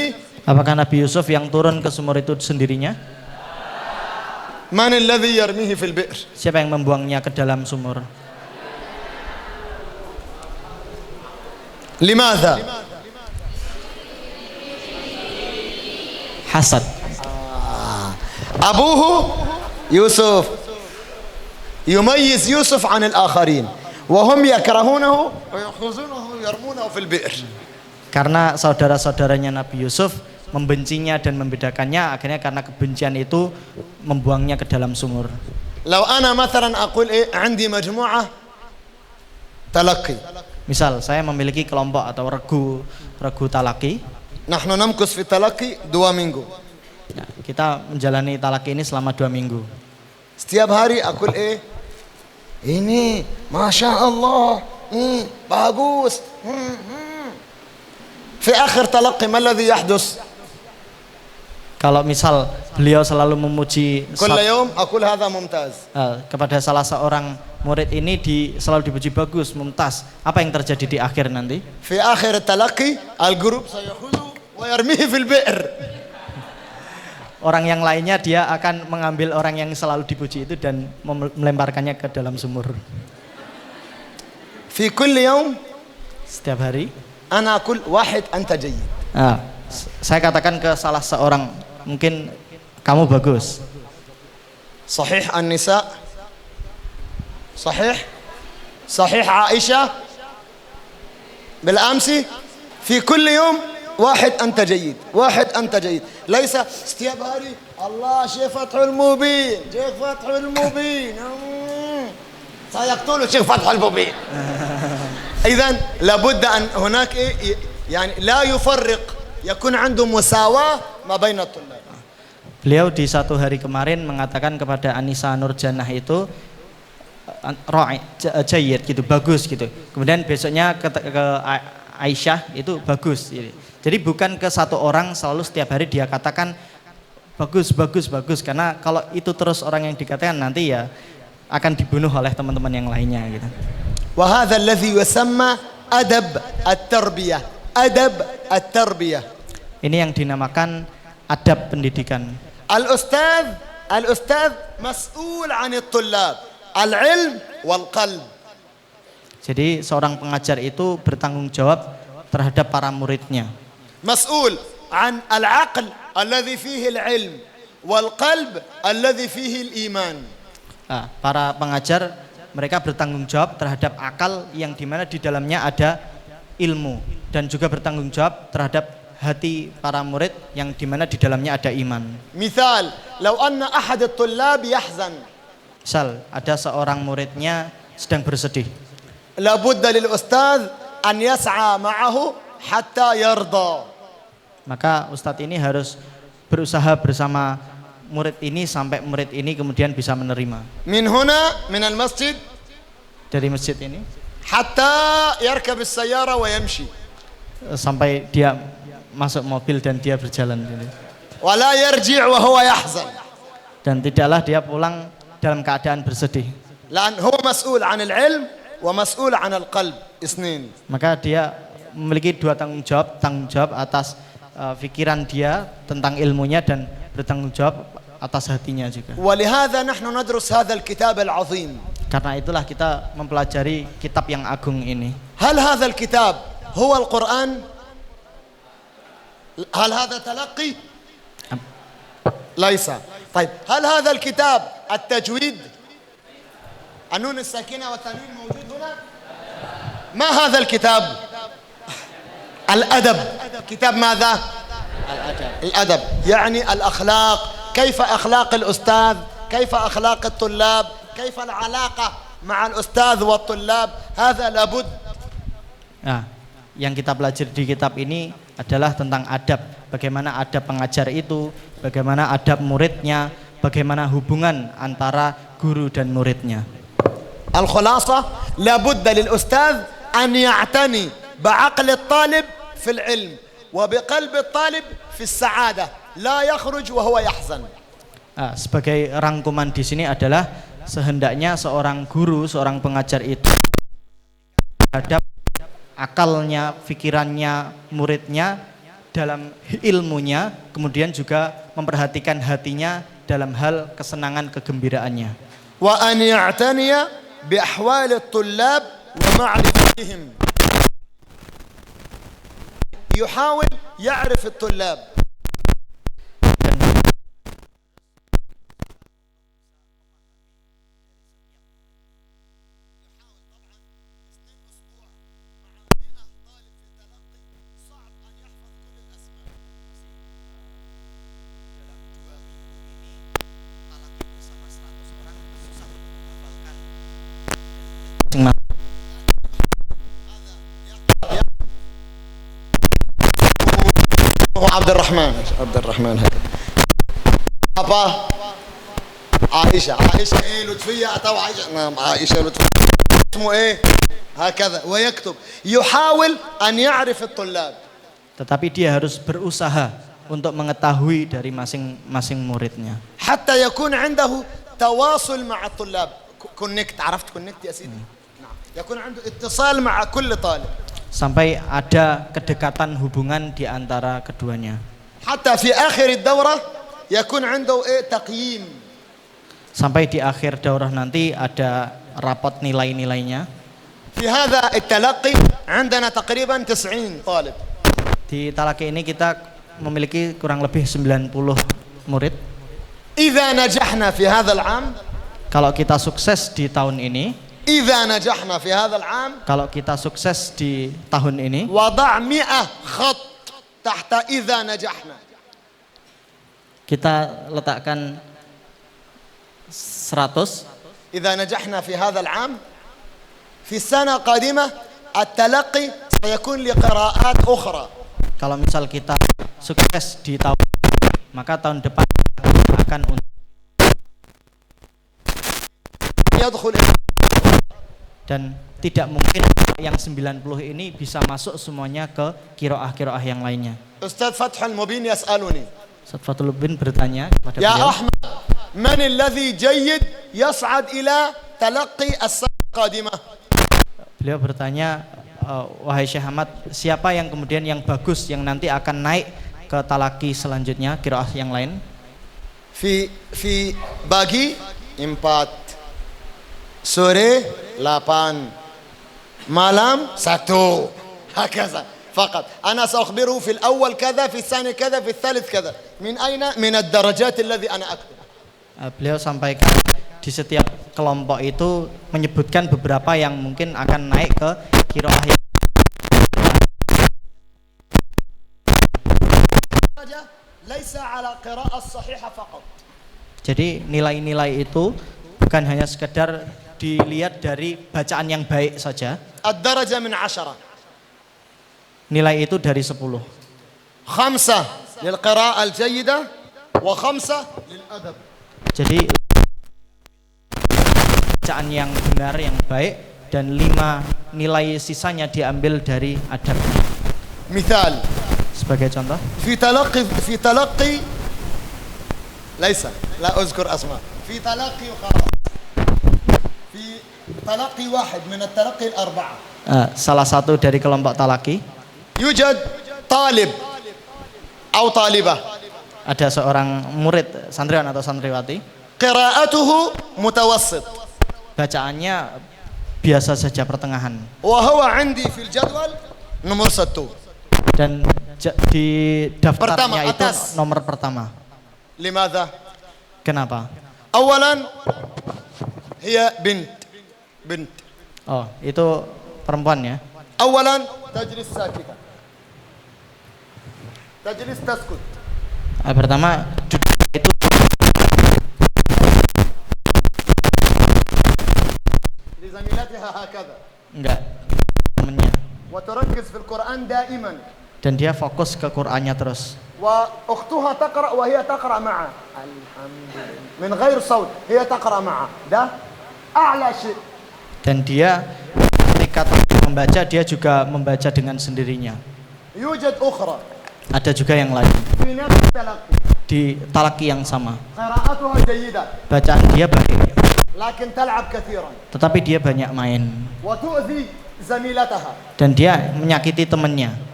Apakah Nabi Yusuf yang turun ke sumur itu sendirinya? من الذي يرميه في البئر؟ Siapa yang membuangnya ke dalam sumur? لماذا؟ Hasad. أبوه يوسف يميز يوسف عن الآخرين وهم يكرهونه ويأخذونه ويرمونه في البئر. Karena saudara-saudaranya Nabi Yusuf membencinya dan membedakannya, akhirnya karena kebencian itu membuangnya ke dalam sumur. لو أنا مثلا أقول إيه عندي مجموعة تلقي. Misal saya memiliki kelompok atau regu talaki. نحن نمكث في التلقي 2 minggu. Nah, kita menjalani talaki ini selama 2 minggu. Setiap hari أقول إيه ini masya Allah bagus. في آخر تلقي ما الذي يحدث؟ Kalau misal beliau selalu memuji كل يوم أقول هذا ممتاز. kepada salah seorang murid ini selalu dipuji bagus, mumtaz. Apa yang terjadi di akhir nanti? في آخر التلقي الجروب سيأخذه ويرميه في البئر. Orang yang lainnya dia akan mengambil orang yang selalu dipuji itu dan melemparkannya ke dalam sumur. في كل يوم Setiap hari أنا أقول واحد أنت جيد. Saya katakan ke salah seorang, mungkin kamu bagus. صحيح النساء صحيح عائشة بالأمس في كل يوم واحد أنت جيد واحد أنت جيد ليس setiap hari Allah Syekh Fathul Mubin Syekh Fathul Mubin سيقتل Syekh Fathul Mubin إذن لابد أن هناك يعني لا يفرق يكون عنده مساواة ما بين الطلاب. Beliau di satu hari kemarin mengatakan kepada Anissa Nurjannah itu jayyid gitu, bagus gitu. Kemudian besoknya ke Aisyah itu bagus. Jadi bukan ke satu orang selalu setiap hari dia katakan bagus, bagus, bagus. Karena kalau itu terus orang yang dikatakan nanti ya akan dibunuh oleh teman-teman yang lainnya gitu. Wa hadza alladhi yusamma adab at-tarbiyah. Adab at-tarbiyah. Ini yang dinamakan adab pendidikan. Al-ustadz mas'ul 'anil tullab, al-'ilm wal qalb. Jadi seorang pengajar itu bertanggung jawab terhadap para muridnya. Mas'ul 'an al-'aql alladhi fihi al-'ilm wal qalb alladhi fihi al-iman. Para pengajar mereka bertanggung jawab terhadap akal yang dimana di dalamnya ada ilmu dan juga bertanggung jawab terhadap hati para murid yang dimana di dalamnya ada iman. Misal, law anna ahad at-tullab yahzan. Misal, ada seorang muridnya sedang bersedih. La budda lil ustadz an yas'a ma'ahu hatta yarda. Maka ustadz ini harus berusaha bersama murid ini sampai murid ini kemudian bisa menerima. Min huna min al-masjid, dari masjid ini hatta yarkab as-sayyara wa yamshi. Sampai dia masuk mobil dan dia berjalan gitu. Wala yarji' wa huwa yahzan. Dan tidaklah dia pulang dalam keadaan bersedih. Lan huwa mas'ul 'anil 'ilm wa mas'ul 'anil qalb isnin. Maka dia memiliki dua tanggung jawab atas pikiran dia tentang ilmunya dan bertanggung jawab atas hatinya juga. Walihadza nahnu nadrus hadzal kitab al-'azim. Karena itulah kita mempelajari kitab yang agung ini. Hal hadzal kitab huwa al-Qur'an? هل هذا تلقي؟ ليس. طيب هل هذا الكتاب التجويد؟ النون الساكنة والتنوين موجود هنا؟ ما هذا الكتاب؟ الأدب. كتاب ماذا؟ الأدب يعني الأخلاق. كيف أخلاق الأستاذ؟ كيف أخلاق الطلاب؟ كيف العلاقة مع الأستاذ والطلاب؟ هذا لابد. Yang kita pelajari di kitab ini adalah tentang adab. Bagaimana adab pengajar itu, bagaimana adab muridnya, bagaimana hubungan antara guru dan muridnya. Al-khulasah, la budda lil ustadz an ya'tani bi'aqli at-talib fil ilm wa biqalbi at-talib fis sa'adah, la yakhruj wa huwa yahzan. Sebagai rangkuman di sini adalah sehendaknya seorang guru, seorang pengajar itu terhadap akalnya, pikirannya, muridnya dalam ilmunya, kemudian juga memperhatikan hatinya dalam hal kesenangan kegembiraannya. Wa an ya'taniya bi ahwal at-tullab wa ma'rifatihim. Yuhawil ya'rif at-tullab. عبد الرحمن هذا أبا عائشة إيه لطفية أتوا عائشة نعم عائشة لطفية اسمه إيه هكذا ويكتب يحاول أن يعرف الطلاب. Tetapi dia harus berusaha untuk mengetahui dari masing-masing muridnya. حتى يكون عنده تواصل مع الطلاب. كونكت عرفت كونكت يا سيدي؟ نعم. يكون عنده اتصال مع كل طالب. Sampai ada kedekatan hubungan di antara keduanya. Hatta fi akhir ad-daurah yakun 'indahu taqyim. Sampai di akhir daurah nanti ada rapot nilai-nilainya. Fi hadha at-talaqqi 'indana taqriban 90 talib. Di talaqi ini kita memiliki kurang lebih 90 murid. Idza najahna fi hadha al-'am, kalau kita sukses di tahun ini, إذا نجحنا في هذا العام Kalau kita sukses di tahun ini, وضع 100 خط تحت إذا نجحنا. kita letakkan 100. إذا نجحنا في هذا العام في السنة القادمة التلقي سيكون لقراءات أخرى. Kalau misal kita sukses di tahun ini, maka tahun depan akan يدخل dan tidak mungkin yang 90 ini bisa masuk semuanya ke kiroah yang lainnya. أستاذ فتح المبين يسألني Ustaz Fathul Bin bertanya kepada يا beliau, أحمد من الذي جيد يصعد إلى تلقي السنة القادمة؟ beliau bertanya, wahai Syekh Ahmad, siapa yang kemudian yang bagus yang nanti akan naik ke talaki selanjutnya, kiroah yang lain? في باقي 4 سوري 8 malam 1 هكذا فقط. أنا سأخبره في الأول كذا في الثاني كذا في الثالث كذا. من أين؟ من الدرجات الذي أنا أكتب. Beliau sampaikan di setiap kelompok itu menyebutkan beberapa yang mungkin akan naik ke kiroah yang ليس على قراءة الصحيحة فقط. Jadi nilai-nilai itu bukan hanya sekedar dilihat dari bacaan yang baik saja. الدرجة من 10. Nilai itu dari 10. 5 للقراءة الجيدة و5 للأدب. Jadi bacaan yang benar yang baik dan 5 nilai sisanya diambil dari adab. مثال Sebagai contoh, في تلقي ليس لا أذكر أسماء في تلقي وخلاص في تلقي واحد من التلقي الأربعة salah satu dari kelompok talaki يوجد طالب أو طالبة ada seorang murid santriwan atau santriwati, قراءته متوسط bacaannya biasa saja pertengahan, وهو عندي في الجدول نمر 1 dan di daftarnya Pertama, itu atas. nomor pertama. لماذا؟ Kenapa? أولا هي بنت Oh, itu perempuan ya. أولا تجلس ساكتة تجلس تسكت Pertama duduk itu لزميلتها هكذا enggak temennya, وتركز في القرآن دائما dan dia fokus ke Qur'annya terus. وأختها تقرأ وهي تقرأ معه الحمد لله من غير صوت هي تقرأ معه ده أعلى شيء. Dan dia ketika membaca dia juga membaca dengan sendirinya. يوجد أخرى Ada juga yang lain في نفس التلقي di talaki yang sama. قراءتها جيدة Bacaan dia baik, لكن تلعب كثيرا tetapi dia banyak main وتؤذي زميلتها dan dia menyakiti temannya.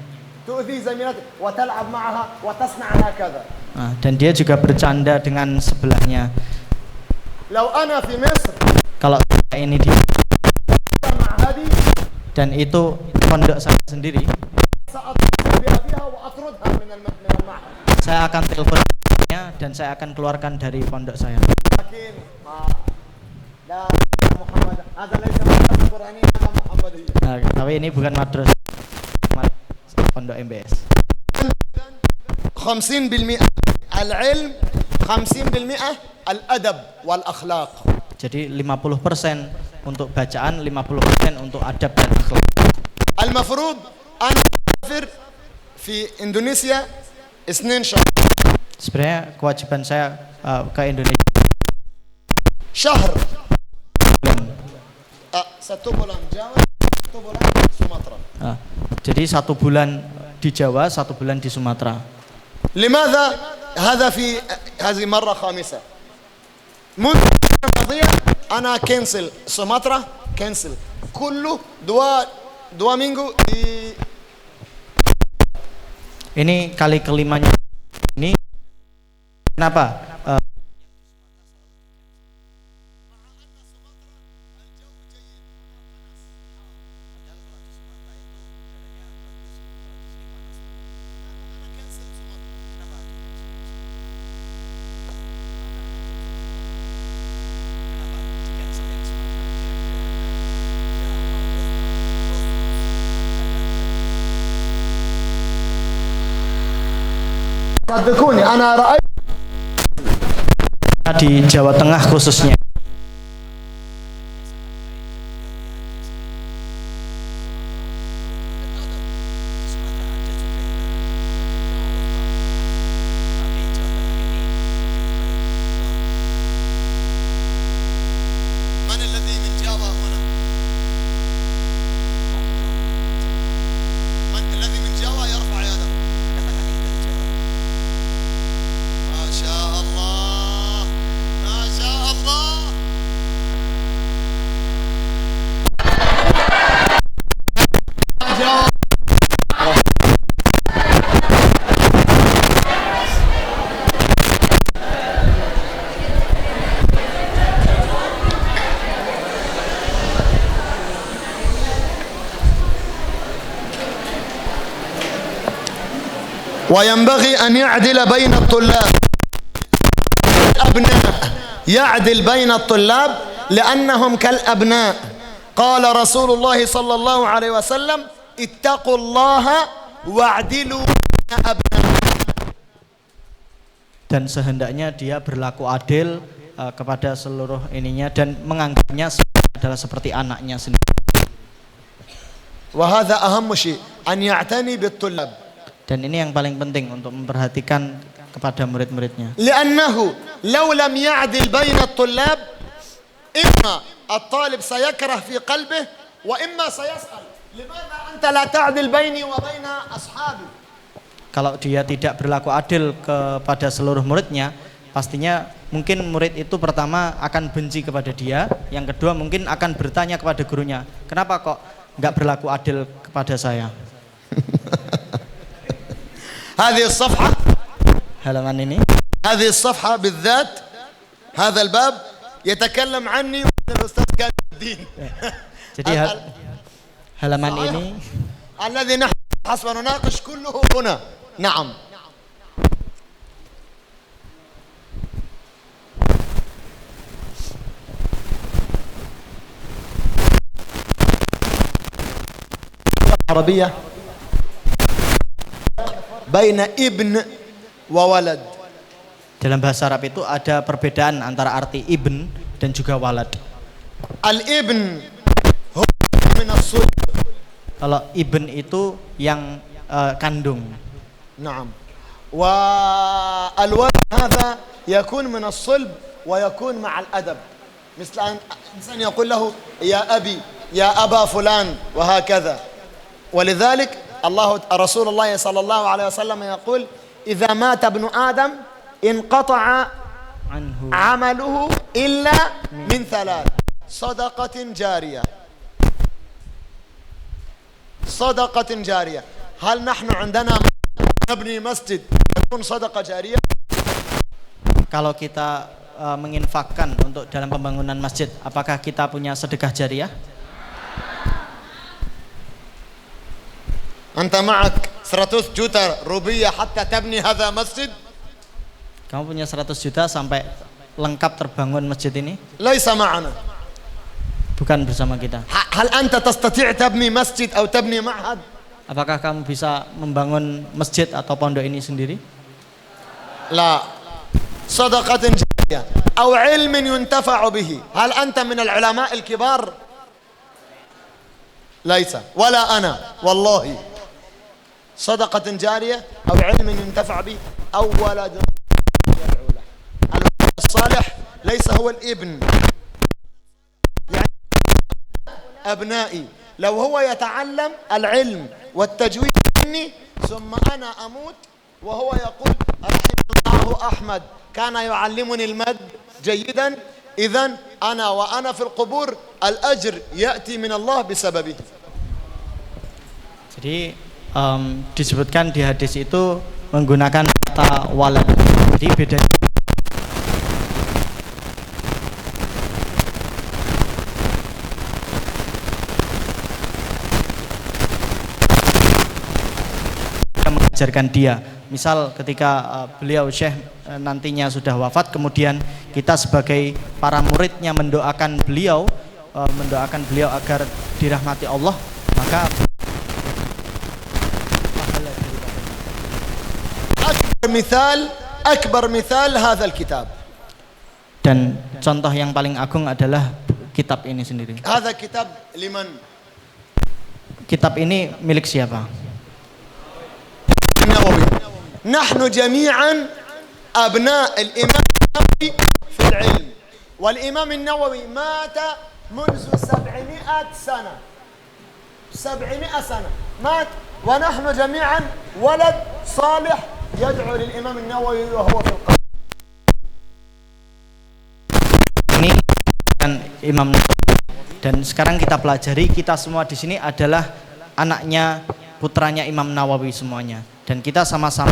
تؤذي زميلتها وتلعب معها وتصنع هكذا. Nah, dan dia juga bercanda dengan sebelahnya. لو أنا في مصر Kalau ini dia مع هذه dan itu pondok saya sendiri, سأتصل بأبيها وأطردها من المعهد. saya akan teleponnya dan saya akan keluarkan dari pondok saya. لكن لا محمد هذا ليس مدرسة قرآنية هذا محمدية. Nah, tapi ini bukan madrasah, pondok MBS. 50% العلم 50% الأدب والأخلاق. Jadi 50% untuk bacaan, 50% untuk adab dan akhlak. المفروض أنا أسافر في إندونيسيا 2 شهر. Sebenarnya kewajiban saya ke Indonesia شهر bulan. 1 bulan Jawa 1 bulan Sumatera. Jadi 1 bulan di Jawa, 1 bulan di Sumatera. لماذا هذا في هذه مرة خامسة منذ الماضية أنا كنسل سوماترا كنسل كله دوا مينغو دي. Ini kali kelimanya ini. Kenapa? صدقوني أنا رأيت di Jawa Tengah khususnya. من الذي من جاوة هنا؟ من الذي من جاوة يرفع يده؟ ما شاء الله ما شاء الله. جاوة. وينبغي أن يعدل بين الطلاب الأبناء يعدل بين الطلاب لأنهم كالأبناء قال رسول الله صلى الله عليه وسلم اتقوا الله واعدلوا بين أبناء. Dan sehendaknya dia berlaku adil kepada seluruh ininya dan menganggapnya adalah seperti anaknya sendiri. وهذا أهم شيء أن يعتني بالطلاب. Dan ini yang paling penting untuk memperhatikan kepada murid-muridnya. لأنه لو لم يعدل بين الطلاب إما الطالب سيكره في قلبه وإما سيسأل لماذا أنت لا تعدل بيني وبين أصحابي. Kalau dia tidak berlaku adil kepada seluruh muridnya, pastinya mungkin murid itu pertama akan benci kepada dia, yang kedua mungkin akan bertanya kepada gurunya, kenapa kok nggak berlaku adil kepada saya. هذه الصفحة Halaman ini, هذه الصفحة بالذات هذا الباب يتكلم عني وعن الأستاذ كان الدين. jadi halaman ini الذي نحن حسب نناقش كله هنا. نعم. العربية بين ابن وولد. dalam bahasa Arab itu ada perbedaan antara arti ibn dan juga walad. الابن هو من الصلب. Kalau ibn itu yang kandung. نعم. والولد هذا يكون من الصلب ويكون مع الأدب، مثل أن إنسان يقول له يا أبي يا أبا فلان وهكذا. ولذلك رسول الله صلى الله عليه وسلم يقول إذا مات ابن آدم انقطع عمله إلا من ثلاث: صدقة جارية. صدقة جارية. هل نحن عندنا نبني مسجد تكون صدقة جارية؟ Kalau kita menginfakkan untuk dalam pembangunan masjid, apakah kita punya sedekah jariah? أنت معك 100 juta rupiah حتى تبني هذا مسجد؟ Kamu punya 100 juta sampai lengkap terbangun masjid ini? ليس معنا. Bukan bersama kita. هل أنت تستطيع تبني مسجد أو تبني معهد؟ Apakah kamu bisa membangun masjid atau pondok ini sendiri? لا. صدقة جارية أو علم ينتفع به. هل أنت من العلماء الكبار؟ ليس ولا أنا والله. صدقة جارية أو علم ينتفع به أو ولد يدعو له. الولد الصالح ليس هو الابن، يعني أبنائي لو هو يتعلم العلم والتجويد مني ثم أنا أموت وهو يقول رحم الله أحمد كان يعلمني المد جيدا، إذن أنا وأنا في القبور الأجر يأتي من الله بسببه. Jadi disebutkan di hadis itu menggunakan kata walad. Jadi beda. Mengajarkan dia. Misal ketika beliau Syekh nantinya sudah wafat, kemudian kita sebagai para muridnya mendoakan beliau agar dirahmati Allah, maka أكبر مثال هذا الكتاب. Dan contoh yang paling agung adalah kitab ini sendiri. هذا كتاب لمن؟ Kitab ini milik siapa? النووي. نحن جميعا أبناء الإمام النووي في العلم، والإمام النووي مات منذ 700 سنة. 700 سنة مات، ونحن جميعا ولد صالح يدعو للإمام النووي وهو في القبر. Ini kan Imam Nawawi, dan sekarang kita pelajari, kita semua di sini adalah anaknya, putranya Imam Nawawi semuanya, dan kita sama-sama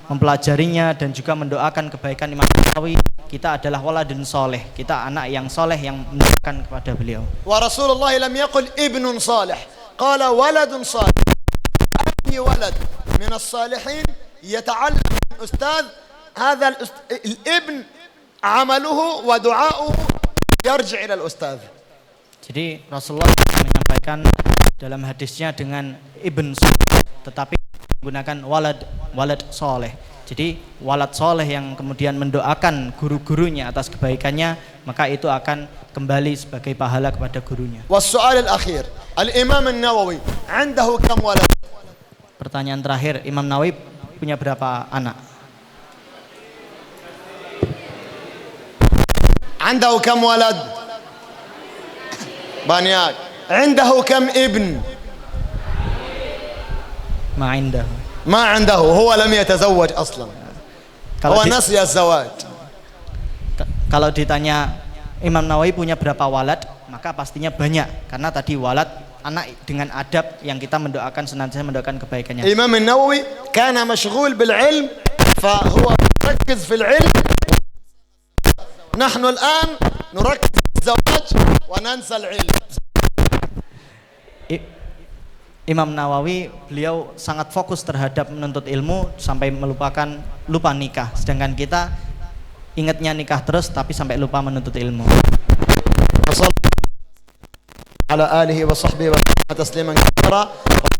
mempelajarinya dan juga mendoakan kebaikan Imam Nawawi. Kita adalah waladun soleh, kita anak yang soleh yang mendoakan kepada beliau. Wa Rasulullah lam yaqul ibnun salih, qala waladun salih. Ay walad min as-salihin yata'allam min ustadz, hadha al-ibn amaluhu wa du'a'uhu yarji' ila al-ustadz. Jadi Rasulullah menyampaikan dalam hadisnya dengan ibn soleh, tetapi menggunakan walad soleh. Jadi walad soleh yang kemudian mendoakan guru-gurunya atas kebaikannya, maka itu akan kembali sebagai pahala kepada gurunya. والسؤال الأخير الإمام النووي عنده كم ولد؟ Pertanyaan terakhir, Imam Nawawi punya berapa anak? عنده كم ولد؟ بانياك عنده كم ابن؟ Ma indah. ما عنده، هو لم يتزوج أصلا، هو نسي الزواج. Kalau ditanya Imam Nawawi punya berapa walad, maka pastinya banyak, karena tadi walad anak dengan adab yang kita mendoakan, senantiasa mendoakan kebaikannya. الإمام النووي كان مشغول بالعلم فهو مركز في العلم. نحن الآن نركز في الزواج وننسى العلم. Imam Nawawi beliau sangat fokus terhadap menuntut ilmu sampai lupa nikah, sedangkan kita ingatnya nikah terus tapi sampai lupa menuntut ilmu. على آله وصحبه وسلم تسليما كثيرا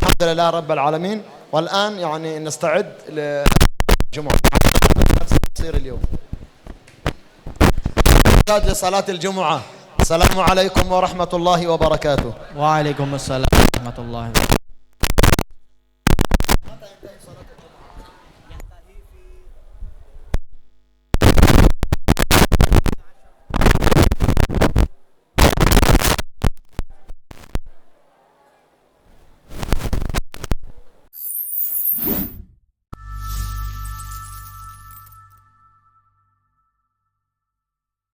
والحمد لله رب العالمين. والآن يعني نستعد للجمعة تصير اليوم لصلاة الجمعة. السلام عليكم ورحمة الله وبركاته. Waalaikumsalam warahmatullahi wabarakatuh.